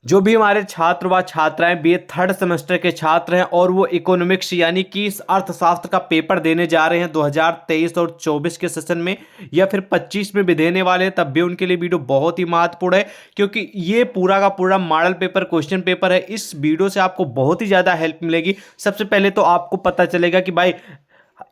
जो भी हमारे छात्र व छात्राएं बीए थर्ड सेमेस्टर के छात्र हैं और वो इकोनॉमिक्स यानी कि इस अर्थशास्त्र का पेपर देने जा रहे हैं 2023 और 24 के सेशन में या फिर 25 में भी देने वाले हैं, तब भी उनके लिए वीडियो बहुत ही महत्वपूर्ण है, क्योंकि ये पूरा का पूरा मॉडल पेपर क्वेश्चन पेपर है। इस वीडियो से आपको बहुत ही ज़्यादा हेल्प मिलेगी। सबसे पहले तो आपको पता चलेगा कि भाई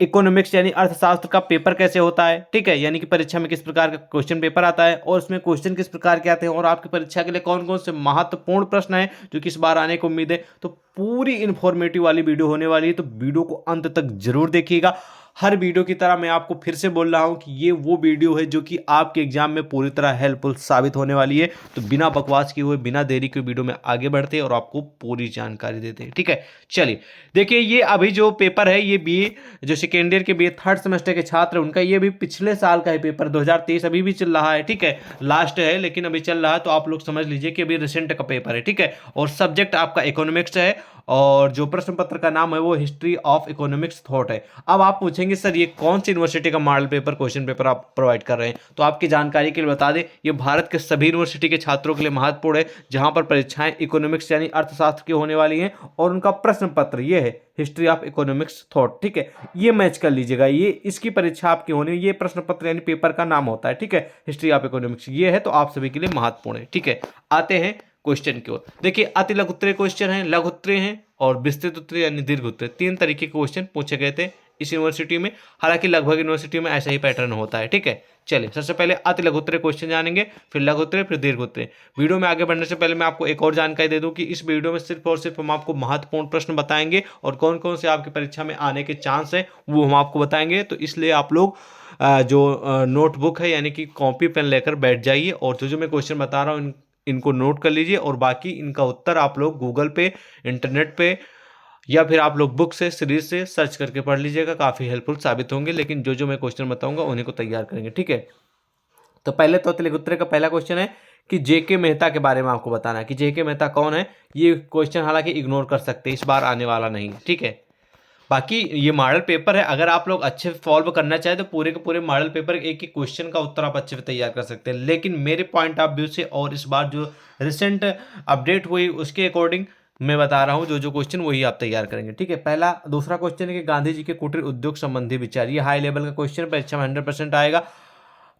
इकोनॉमिक्स यानी अर्थशास्त्र का पेपर कैसे होता है, ठीक है, यानी कि परीक्षा में किस प्रकार का क्वेश्चन पेपर आता है और उसमें क्वेश्चन किस प्रकार के आते हैं और आपकी परीक्षा के लिए कौन कौन से महत्वपूर्ण प्रश्न हैं जो कि इस बार आने को उम्मीद है। तो पूरी इंफॉर्मेटिव वाली वीडियो होने वाली है, तो वीडियो को अंत तक जरूर देखिएगा। हर वीडियो की तरह मैं आपको फिर से बोल रहा हूं कि ये वो वीडियो है जो कि आपके एग्जाम में पूरी तरह हेल्पफुल साबित होने वाली है। तो बिना बकवास किए हुए, बिना देरी के वीडियो में आगे बढ़ते हैं और आपको पूरी जानकारी देते हैं, ठीक है। चलिए देखिए, ये अभी जो पेपर है ये बीए जो सेकेंड ईयर के बीए थर्ड सेमेस्टर के छात्र हैं उनका ये भी पिछले साल का है पेपर 2023, अभी भी चल रहा है, ठीक है, लास्ट है लेकिन अभी चल रहा है। तो आप लोग समझ लीजिए कि अभी रिसेंट का पेपर है, ठीक है, और सब्जेक्ट आपका इकोनॉमिक्स है और जो प्रश्न पत्र का नाम है वो हिस्ट्री ऑफ इकोनॉमिक्स थॉट है। अब आप पूछेंगे सर ये कौन सी यूनिवर्सिटी का मॉडल पेपर क्वेश्चन पेपर आप प्रोवाइड कर रहे हैं, तो आपकी जानकारी के लिए बता दें ये भारत के सभी यूनिवर्सिटी के छात्रों के लिए महत्वपूर्ण है, जहां पर परीक्षाएं इकोनॉमिक्स यानी अर्थशास्त्र की होने वाली हैं और उनका प्रश्न पत्र ये है हिस्ट्री ऑफ इकोनॉमिक्स थॉट, ठीक है। ये मैच कर लीजिएगा, ये इसकी परीक्षा आपकी होनी है, ये प्रश्न पत्र यानी पेपर का नाम होता है, ठीक है, हिस्ट्री ऑफ इकोनॉमिक्स ये है, तो आप सभी के लिए महत्वपूर्ण है, ठीक है। आते हैं क्वेश्चन की ओर। देखिए अति लघु उत्तरीय क्वेश्चन है, लघु उत्तरीय हैं और विस्तृत उत्तरीय यानी दीर्घ उत्तरीय, तीन तरीके के क्वेश्चन पूछे गए थे इस यूनिवर्सिटी में। हालांकि लगभग यूनिवर्सिटी में ऐसा ही पैटर्न होता है, ठीक है। चलिए सबसे पहले अति लघु उत्तरीय क्वेश्चन जानेंगे, फिर लघु उत्तरीय, फिर दीर्घ उत्तरीय। वीडियो में आगे बढ़ने से पहले मैं आपको एक और जानकारी दे दूं कि इस वीडियो में सिर्फ और सिर्फ हम आपको महत्वपूर्ण प्रश्न बताएंगे और कौन कौन से आपकी परीक्षा में आने के चांस है वो हम आपको बताएंगे। तो इसलिए आप लोग जो नोटबुक है यानी कि कॉपी पेन लेकर बैठ जाइए और जो जो मैं क्वेश्चन बता रहा हूँ इनको नोट कर लीजिए और बाकी इनका उत्तर आप लोग गूगल पे, इंटरनेट पे या फिर आप लोग बुक से, सीरीज से सर्च करके पढ़ लीजिएगा, काफ़ी हेल्पफुल साबित होंगे। लेकिन जो जो मैं क्वेश्चन बताऊंगा उन्हीं को तैयार करेंगे, ठीक है। तो पहले तो अति लघु उत्तरीय का पहला क्वेश्चन है कि जेके मेहता के बारे में आपको बताना है कि जेके मेहता कौन है। ये क्वेश्चन हालांकि इग्नोर कर सकते हैं, इस बार आने वाला नहीं, ठीक है। बाकी ये मॉडल पेपर है, अगर आप लोग अच्छे सॉल्व करना चाहे तो पूरे के पूरे मॉडल पेपर एक एक क्वेश्चन का उत्तर आप अच्छे से तैयार कर सकते हैं। लेकिन मेरे पॉइंट ऑफ व्यू से और इस बार जो रिसेंट अपडेट हुई उसके अकॉर्डिंग मैं बता रहा हूँ जो जो क्वेश्चन वही आप तैयार करेंगे, ठीक है। पहला दूसरा क्वेश्चन है कि गांधी जी के कुटीर उद्योग संबंधी विचार, ये हाई लेवल का क्वेश्चन परीक्षा में 100% आएगा।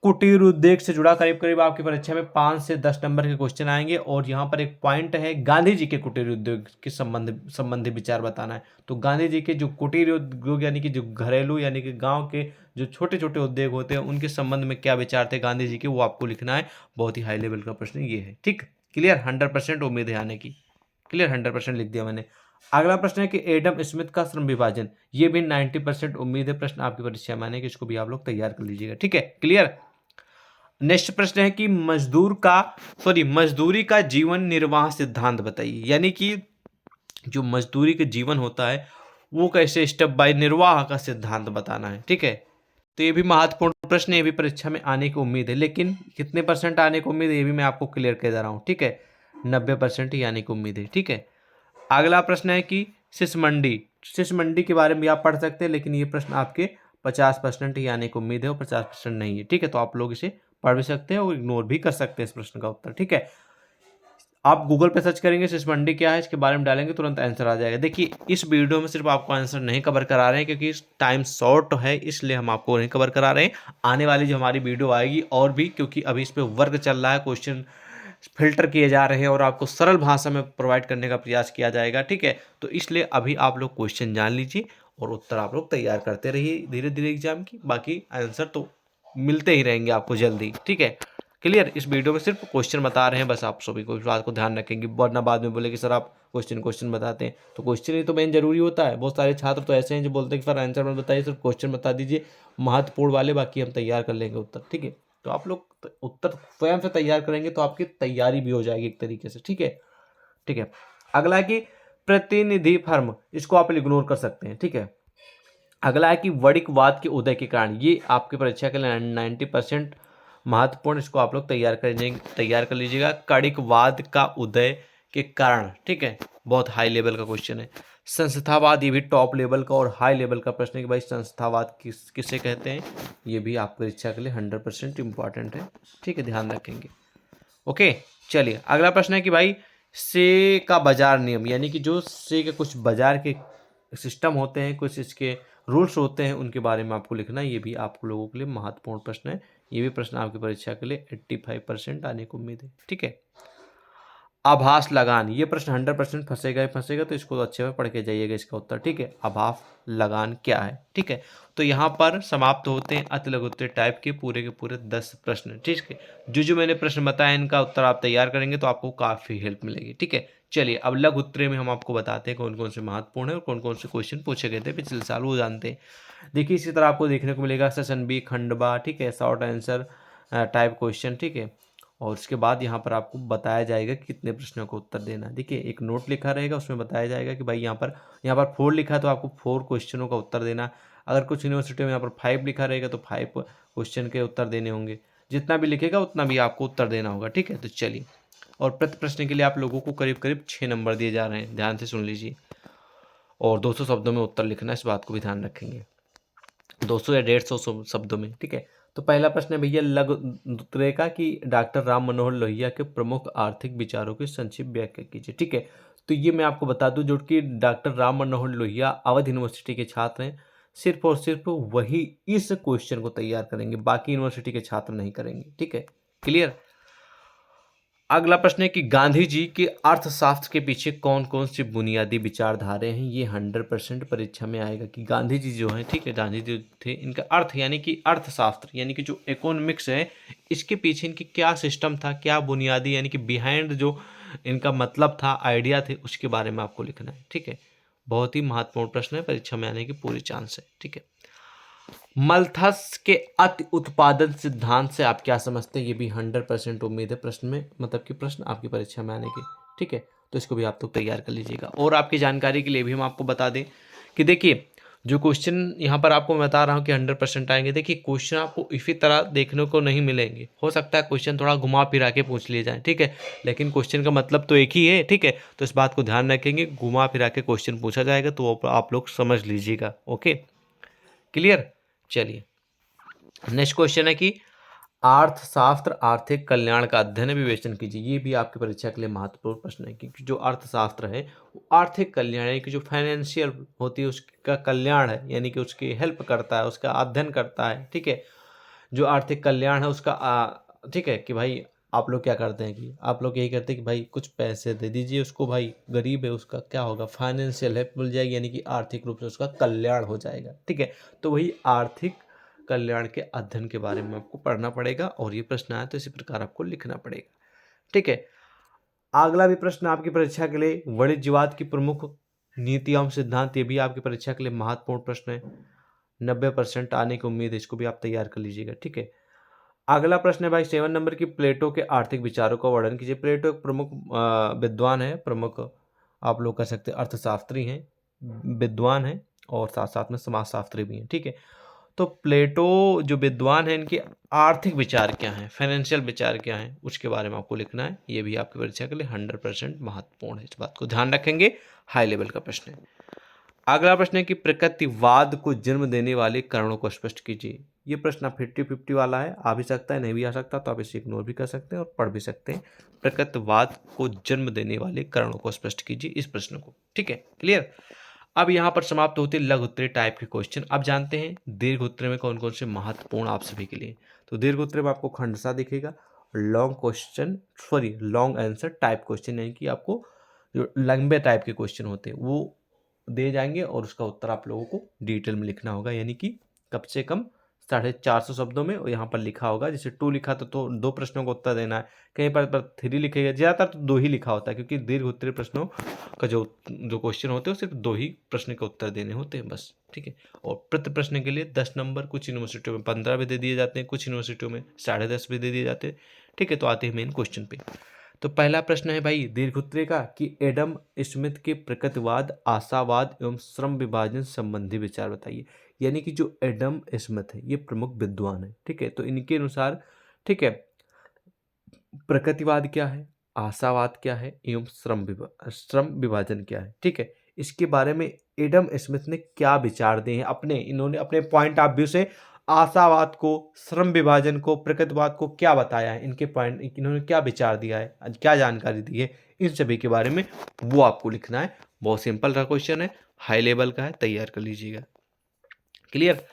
कुटीर उद्योग से जुड़ा करीब करीब आपकी परीक्षा में 5 से 10 नंबर के क्वेश्चन आएंगे और यहाँ पर एक पॉइंट है गांधी जी के कुटीर उद्योग के संबंधी विचार बताना है। तो गांधी जी के जो कुटीर उद्योग यानी कि जो घरेलू यानी कि गांव के जो छोटे छोटे उद्योग होते हैं उनके संबंध में क्या विचार थे गांधी जी के, वो आपको लिखना है। बहुत ही हाई लेवल का प्रश्न ये है, ठीक, क्लियर, 100% उम्मीद है आने की, क्लियर, 100% लिख दिया मैंने। अगला प्रश्न है कि एडम स्मिथ का श्रम विभाजन, ये भी 90% उम्मीद है प्रश्न आपकी परीक्षा में आने की, इसको भी आप लोग तैयार कर लीजिएगा, ठीक है, क्लियर। नेक्स्ट प्रश्न है कि मजदूरी का जीवन निर्वाह सिद्धांत बताइए, यानी कि जो मजदूरी का जीवन होता है वो कैसे स्टेप बाय निर्वाह का सिद्धांत बताना है, ठीक है। तो ये भी महत्वपूर्ण प्रश्न है, ये भी परीक्षा में आने की उम्मीद है, लेकिन कितने परसेंट आने की उम्मीद है ये भी मैं आपको क्लियर कर दे रहा हूँ, ठीक है, 90% ही आने की उम्मीद है, ठीक है। अगला प्रश्न है कि शिश मंडी के बारे में भी आप पढ़ सकते हैं, लेकिन ये प्रश्न आपके 50% ही आने की उम्मीद है और 50% नहीं है, ठीक है। तो आप लोग इसे पढ़ भी सकते हैं और इग्नोर भी कर सकते हैं इस प्रश्न का उत्तर, ठीक है। आप गूगल पे सर्च करेंगे शिश मंडी क्या है, इसके बारे में डालेंगे तुरंत आंसर आ जाएगा। देखिए इस वीडियो में सिर्फ आपको आंसर नहीं कवर करा रहे हैं क्योंकि टाइम शॉर्ट है, इसलिए हम आपको नहीं कवर करा रहे हैं। आने वाली जो हमारी वीडियो आएगी और भी, क्योंकि अभी इस पर वर्क चल रहा है, क्वेश्चन फिल्टर किए जा रहे हैं और आपको सरल भाषा में प्रोवाइड करने का प्रयास किया जाएगा, ठीक है। तो इसलिए अभी आप लोग क्वेश्चन जान लीजिए और उत्तर आप लोग तैयार करते रहिए धीरे धीरे एग्जाम की, बाकी आंसर तो मिलते ही रहेंगे आपको जल्दी, ठीक है, क्लियर। इस वीडियो में सिर्फ क्वेश्चन बता रहे हैं बस, आप सभी को इस बात को ध्यान रखेंगे, वरना बाद में बोले कि सर आप क्वेश्चन बताते हैं, तो क्वेश्चन ही तो मेन जरूरी होता है। बहुत सारे छात्र तो ऐसे हैं जो बोलते हैं कि सर आंसर मत बताइए, सिर्फ क्वेश्चन बता दीजिए महत्वपूर्ण वाले, बाकी हम तैयार कर लेंगे उत्तर, ठीक है। तो आप लोग उत्तर स्वयं से तैयार करेंगे तो आपकी तैयारी भी हो जाएगी एक तरीके से, ठीक है, ठीक है। अगला है कि प्रतिनिधि फर्म, इसको आप इग्नोर कर सकते हैं, ठीक है। अगला है कि वणिकवाद के उदय के कारण, ये आपकी परीक्षा के लिए 90% महत्वपूर्ण, इसको आप लोग तैयार कर लीजिएगा। कणिकवाद का उदय के कारण, ठीक है, बहुत हाई लेवल का क्वेश्चन है। संस्थावाद, ये भी टॉप लेवल का और हाई लेवल का प्रश्न है कि भाई संस्थावाद किसे कहते हैं, ये भी आपकी परीक्षा के लिए 100% इंपॉर्टेंट है, ठीक है, ध्यान रखेंगे। ओके चलिए अगला प्रश्न है कि भाई से का बाजार नियम, यानी कि जो से के कुछ बाजार के सिस्टम होते हैं, कुछ इसके रूल्स होते हैं, उनके बारे में आपको लिखना है। ये भी आप लोगों के लिए महत्वपूर्ण प्रश्न है। ये भी प्रश्न आपकी परीक्षा के लिए 85% आने को उम्मीद है। ठीक है। आभास लगान, ये प्रश्न 100% फंसेगा ही फंसेगा, तो इसको अच्छे से पढ़ के जाइएगा इसका उत्तर। ठीक है। आभास लगान क्या है। ठीक है। तो यहाँ पर समाप्त होते हैं अति लघु उत्तरीय टाइप के पूरे 10 प्रश्न। ठीक है। जो मैंने प्रश्न बताया इनका उत्तर आप तैयार करेंगे तो आपको काफ़ी हेल्प मिलेगी। ठीक है। चलिए अब लघु उत्तरीय में हम आपको बताते हैं कौन कौन से महत्वपूर्ण है और कौन कौन से क्वेश्चन पूछे गए थे पिछले साल, वो जानते हैं। देखिए इसी तरह आपको देखने को मिलेगा सेशन बी खंडवा। ठीक है। Short answer type question. ठीक है। और उसके बाद यहाँ पर आपको बताया जाएगा कि कितने प्रश्नों का उत्तर देना है। देखिए एक नोट लिखा रहेगा, उसमें बताया जाएगा कि भाई यहाँ पर 4 लिखा है तो आपको 4 क्वेश्चनों का उत्तर देना। अगर कुछ यूनिवर्सिटी में यहाँ पर 5 लिखा रहेगा तो 5 क्वेश्चन के उत्तर देने होंगे। जितना भी लिखेगा उतना भी आपको उत्तर देना होगा। ठीक है। तो चलिए, और प्रति प्रश्न के लिए आप लोगों को करीब करीब 6 नंबर दिए जा रहे हैं, ध्यान से सुन लीजिए। और 200 शब्दों में उत्तर लिखना है, इस बात को भी ध्यान रखेंगे। 200 या 150 शब्दों में। ठीक है। तो पहला प्रश्न है भैया लघु उत्तरीय का कि डॉक्टर राम मनोहर लोहिया के प्रमुख आर्थिक विचारों की संक्षिप्त व्याख्या कीजिए। ठीक है। तो ये मैं आपको बता दूं, जो कि डॉक्टर राम मनोहर लोहिया अवध यूनिवर्सिटी के छात्र हैं, सिर्फ और सिर्फ वही इस क्वेश्चन को तैयार करेंगे, बाकी यूनिवर्सिटी के छात्र नहीं करेंगे। ठीक है। क्लियर। अगला प्रश्न है कि गांधी जी के अर्थशास्त्र के पीछे कौन कौन सी बुनियादी विचारधाराएं हैं। ये 100% परीक्षा में आएगा कि गांधी जी जो हैं, ठीक है, गांधी जी थे, इनका अर्थ यानी कि अर्थशास्त्र यानी कि जो इकोनॉमिक्स है, इसके पीछे इनकी क्या सिस्टम था, क्या बुनियादी यानी कि बिहाइंड जो इनका मतलब था, आइडिया थे, उसके बारे में आपको लिखना है। ठीक है। बहुत ही महत्वपूर्ण प्रश्न है, परीक्षा में आने की पूरी चांस है। ठीक है। मल्थस के अति उत्पादन सिद्धांत से आप क्या समझते हैं, ये भी 100% उम्मीद है प्रश्न में, मतलब कि प्रश्न आपकी परीक्षा में आने की। ठीक है। तो इसको भी आप तो तैयार कर लीजिएगा। और आपकी जानकारी के लिए भी हम आपको बता दें कि देखिए जो क्वेश्चन यहाँ पर आपको मैं बता रहा हूँ कि 100% आएंगे, देखिए क्वेश्चन आपको इसी तरह देखने को नहीं मिलेंगे। हो सकता है क्वेश्चन थोड़ा घुमा फिरा के पूछ लिए जाए। ठीक है। लेकिन क्वेश्चन का मतलब तो एक ही है। ठीक है। तो इस बात को ध्यान रखेंगे, घुमा फिरा के क्वेश्चन पूछा जाएगा तो आप लोग समझ लीजिएगा। ओके। क्लियर। चलिए नेक्स्ट क्वेश्चन है कि अर्थशास्त्र आर्थिक कल्याण का अध्ययन विवेचन कीजिए। ये भी आपकी परीक्षा के लिए महत्वपूर्ण प्रश्न है, क्योंकि जो अर्थशास्त्र है वो आर्थिक कल्याण यानी कि जो फाइनेंशियल होती है उसका कल्याण है, यानी कि उसकी हेल्प करता है, उसका अध्ययन करता है। ठीक है। जो आर्थिक कल्याण है उसका ठीक है, कि भाई आप लोग क्या करते हैं कि आप लोग यही करते हैं कि भाई कुछ पैसे दे दीजिए उसको, भाई गरीब है, उसका क्या होगा, फाइनेंशियल हेल्प मिल जाएगी, यानी कि आर्थिक रूप से उसका कल्याण हो जाएगा। ठीक है। तो वही आर्थिक कल्याण के अध्ययन के बारे में आपको पढ़ना पड़ेगा, और ये प्रश्न आया तो इसी प्रकार आपको लिखना पड़ेगा। ठीक है। अगला भी प्रश्न आपकी परीक्षा के लिए वाणिज्यवाद की प्रमुख नीति एवं सिद्धांत, ये भी आपकी परीक्षा के लिए महत्वपूर्ण प्रश्न है, 90% आने की उम्मीद है, इसको भी आप तैयार कर लीजिएगा। ठीक है। अगला प्रश्न है भाई 7 नंबर की प्लेटो के आर्थिक विचारों का वर्णन कीजिए। प्लेटो एक प्रमुख विद्वान है, प्रमुख आप लोग कह सकते हैं अर्थशास्त्री हैं, विद्वान हैं, और साथ साथ में समाजशास्त्री भी हैं। ठीक है। तो प्लेटो जो विद्वान है, इनके आर्थिक विचार क्या हैं, फाइनेंशियल विचार क्या हैं, उसके बारे में आपको लिखना है। ये भी आपकी परीक्षा के लिए 100% महत्वपूर्ण है, इस बात को ध्यान रखेंगे, हाई लेवल का प्रश्न है। अगला प्रश्न है कि प्रकृतिवाद को जन्म देने वाले कारणों को स्पष्ट कीजिए। ये प्रश्न 50-50 वाला है, आ भी सकता है नहीं भी आ सकता, तो आप इसे इग्नोर भी कर सकते हैं और पढ़ भी सकते हैं। प्रकृतिवाद को जन्म देने वाले कारणों को स्पष्ट कीजिए, इस प्रश्न को। ठीक है। क्लियर। अब यहाँ पर समाप्त होते हैं लघु उत्तरीय टाइप के क्वेश्चन। अब जानते हैं दीर्घ उत्तरीय में कौन कौन से महत्वपूर्ण आप सभी के लिए। तो दीर्घ उत्तरीय में आपको खंडसा दिखेगा, लॉन्ग आंसर टाइप क्वेश्चन, यानी कि आपको जो लंबे टाइप के क्वेश्चन होते हैं वो दे जाएंगे, और उसका उत्तर आप लोगों को डिटेल में लिखना होगा, यानी कि कम से कम 450 शब्दों में। और यहाँ पर लिखा होगा, जैसे 2 लिखा तो 2 प्रश्नों का उत्तर देना है, कहीं पर 3 लिखेगा, ज़्यादातर तो 2 ही लिखा होता है, क्योंकि दीर्घ उत्तरीय प्रश्नों का जो क्वेश्चन होते हैं सिर्फ 2 ही प्रश्न के उत्तर देने होते हैं बस। ठीक है। और प्रति प्रश्न के लिए 10 नंबर, कुछ यूनिवर्सिटियों में 15 भी दे दिए जाते हैं, कुछ यूनिवर्सिटियों में 10.5 भी दे दिए जाते हैं। ठीक है। तो आते हैं मेन क्वेश्चन पे। तो पहला प्रश्न है भाई दीर्घ उत्तरीय का कि एडम स्मिथ के प्रकृतिवाद, आशावाद एवं श्रम विभाजन संबंधी विचार बताइए। यानी कि जो एडम स्मिथ है ये प्रमुख विद्वान है। ठीक है। तो इनके अनुसार, ठीक है, प्रकृतिवाद क्या है, आशावाद क्या है, एवं श्रम विभाजन क्या है। ठीक है। इसके बारे में एडम स्मिथ ने क्या विचार दिए हैं, इन्होंने अपने पॉइंट ऑफ व्यू से आशावाद को, श्रम विभाजन को, प्रकृतिवाद को क्या बताया है, इनके पॉइंट, इन्होंने क्या विचार दिया है, क्या जानकारी दी है, इन सभी के बारे में वो आपको लिखना है। बहुत सिंपल सा क्वेश्चन है, हाई लेवल का है, तैयार कर लीजिएगा। क्लियर।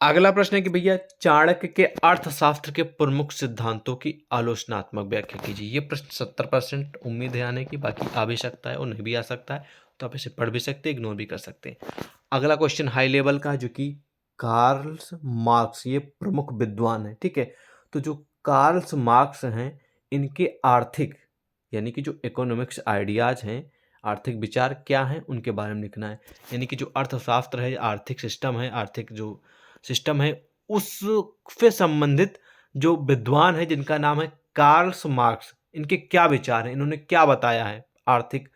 अगला प्रश्न है कि भैया चाणक्य के अर्थशास्त्र के प्रमुख सिद्धांतों की आलोचनात्मक व्याख्या कीजिए। ये प्रश्न 70% उम्मीद है आने की, बाकी आ भी सकता है और नहीं भी आ सकता है, तो आप इसे पढ़ भी सकते हैं, इग्नोर भी कर सकते हैं। अगला क्वेश्चन हाई लेवल का है, जो कि कार्ल्स मार्क्स, ये प्रमुख विद्वान है, ठीक है। तो जो कार्ल्स मार्क्स हैं, इनके आर्थिक यानी कि जो इकोनॉमिक्स आइडियाज हैं, आर्थिक विचार क्या हैं, उनके बारे में लिखना है। यानी कि जो अर्थशास्त्र है, आर्थिक सिस्टम है, आर्थिक जो सिस्टम है, उससे संबंधित जो विद्वान है जिनका नाम है कार्ल्स मार्क्स, इनके क्या विचार हैं, इन्होंने क्या बताया है आर्थिक,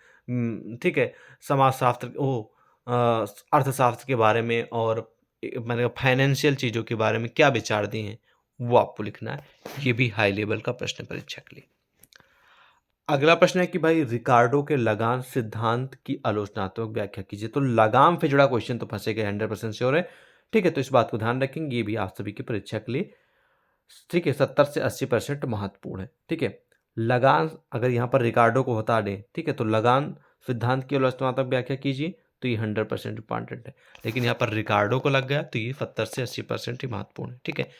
ठीक है, समाजशास्त्र, अर्थशास्त्र के बारे में, और मतलब फाइनेंशियल चीज़ों के बारे में क्या विचार दिए हैं, वो आपको लिखना है। ये भी हाई लेवल का प्रश्न परीक्षा के लिए। अगला प्रश्न है कि भाई रिकार्डो के लगान सिद्धांत की आलोचनात्मक व्याख्या कीजिए। तो लगाम से जुड़ा क्वेश्चन तो फंसेगा, 100% श्योर है, ठीक है। तो इस बात को ध्यान रखेंगे, ये भी आप सभी की परीक्षा के लिए, ठीक है, 70 से 80% महत्वपूर्ण है, ठीक है। लगान, अगर यहाँ पर रिकार्डो को हटा दें, ठीक है, तो लगान सिद्धांत की आलोचनात्मक व्याख्या कीजिए, तो ये 100% इंपॉर्टेंट है। लेकिन यहाँ पर रिकार्डो को लग गया, तो ये 70 से 80% ही महत्वपूर्ण है, ठीक है।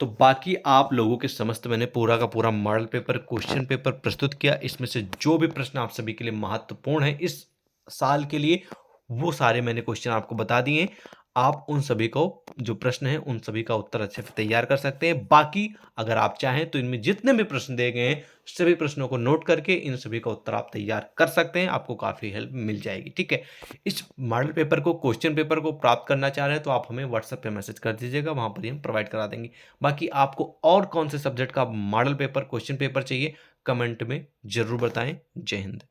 तो बाकी आप लोगों के समस्त मैंने पूरा का पूरा मॉडल पेपर, क्वेश्चन पेपर प्रस्तुत किया। इसमें से जो भी प्रश्न आप सभी के लिए महत्वपूर्ण है इस साल के लिए, वो सारे मैंने क्वेश्चन आपको बता दिए। आप उन सभी को, जो प्रश्न है, उन सभी का उत्तर अच्छे से तैयार कर सकते हैं। बाकी अगर आप चाहें तो इनमें जितने भी प्रश्न दिए गए हैं, सभी प्रश्नों को नोट करके इन सभी का उत्तर आप तैयार कर सकते हैं, आपको काफ़ी हेल्प मिल जाएगी, ठीक है। इस मॉडल पेपर को, क्वेश्चन पेपर को प्राप्त करना चाह रहे हैं तो आप हमें व्हाट्सएप पे मैसेज कर दीजिएगा, वहाँ पर ही हम प्रोवाइड करा देंगे। बाकी आपको और कौन से सब्जेक्ट का मॉडल पेपर, क्वेश्चन पेपर चाहिए, कमेंट में जरूर बताएं। जय हिंद।